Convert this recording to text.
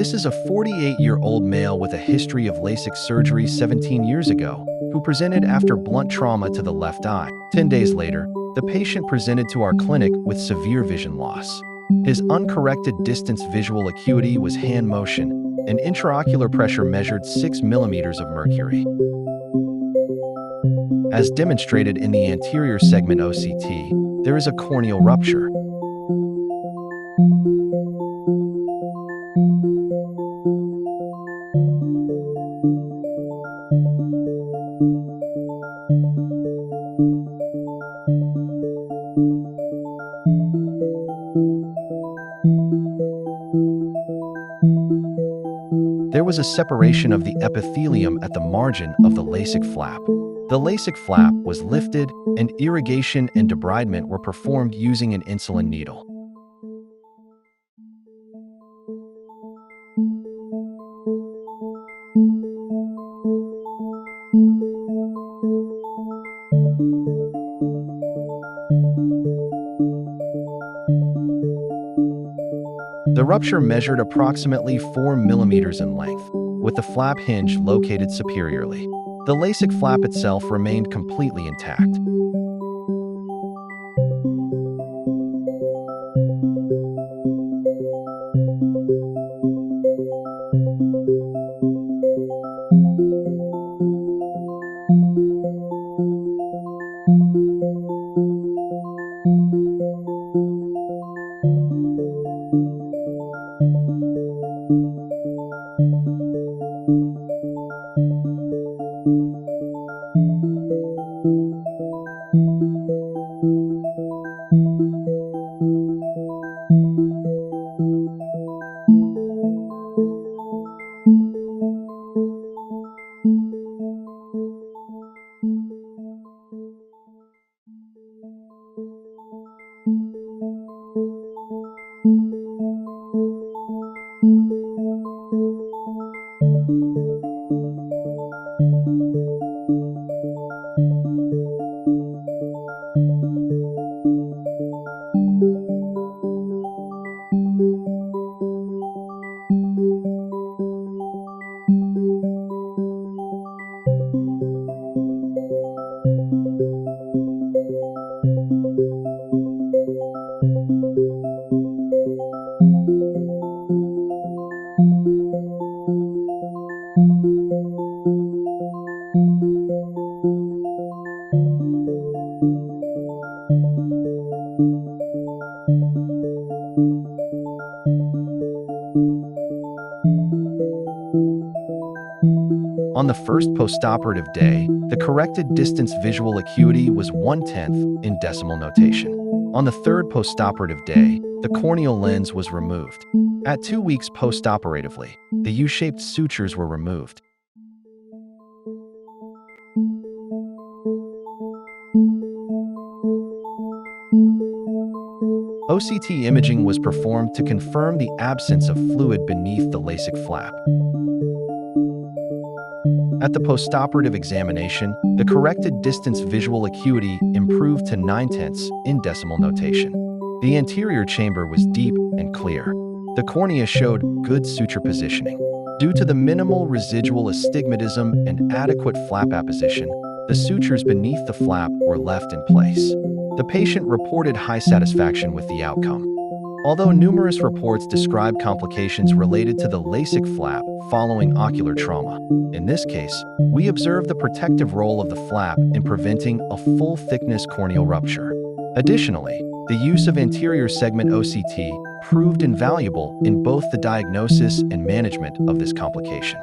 This is a 48-year-old male with a history of LASIK surgery 17 years ago, who presented after blunt trauma to the left eye. 10 days later, the patient presented to our clinic with severe vision loss. His uncorrected distance visual acuity was hand motion, and intraocular pressure measured 6 millimeters of mercury. As demonstrated in the anterior segment OCT, there is a corneal rupture. There was a separation of the epithelium at the margin of the LASIK flap. The LASIK flap was lifted, and irrigation and debridement were performed using an insulin needle. The rupture measured approximately 4 millimeters in length, with the flap hinge located superiorly. The LASIK flap itself remained completely intact. On the first postoperative day, the corrected distance visual acuity was 1/10 in decimal notation. On the third postoperative day, the corneal lens was removed. At 2 weeks postoperatively, the U-shaped sutures were removed. OCT imaging was performed to confirm the absence of fluid beneath the LASIK flap. At the postoperative examination, the corrected distance visual acuity improved to 9/10 in decimal notation. The anterior chamber was deep and clear. The cornea showed good suture positioning. Due to the minimal residual astigmatism and adequate flap apposition, the sutures beneath the flap were left in place. The patient reported high satisfaction with the outcome. Although numerous reports describe complications related to the LASIK flap following ocular trauma, in this case, we observed the protective role of the flap in preventing a full-thickness corneal rupture. Additionally, the use of anterior segment OCT proved invaluable in both the diagnosis and management of this complication.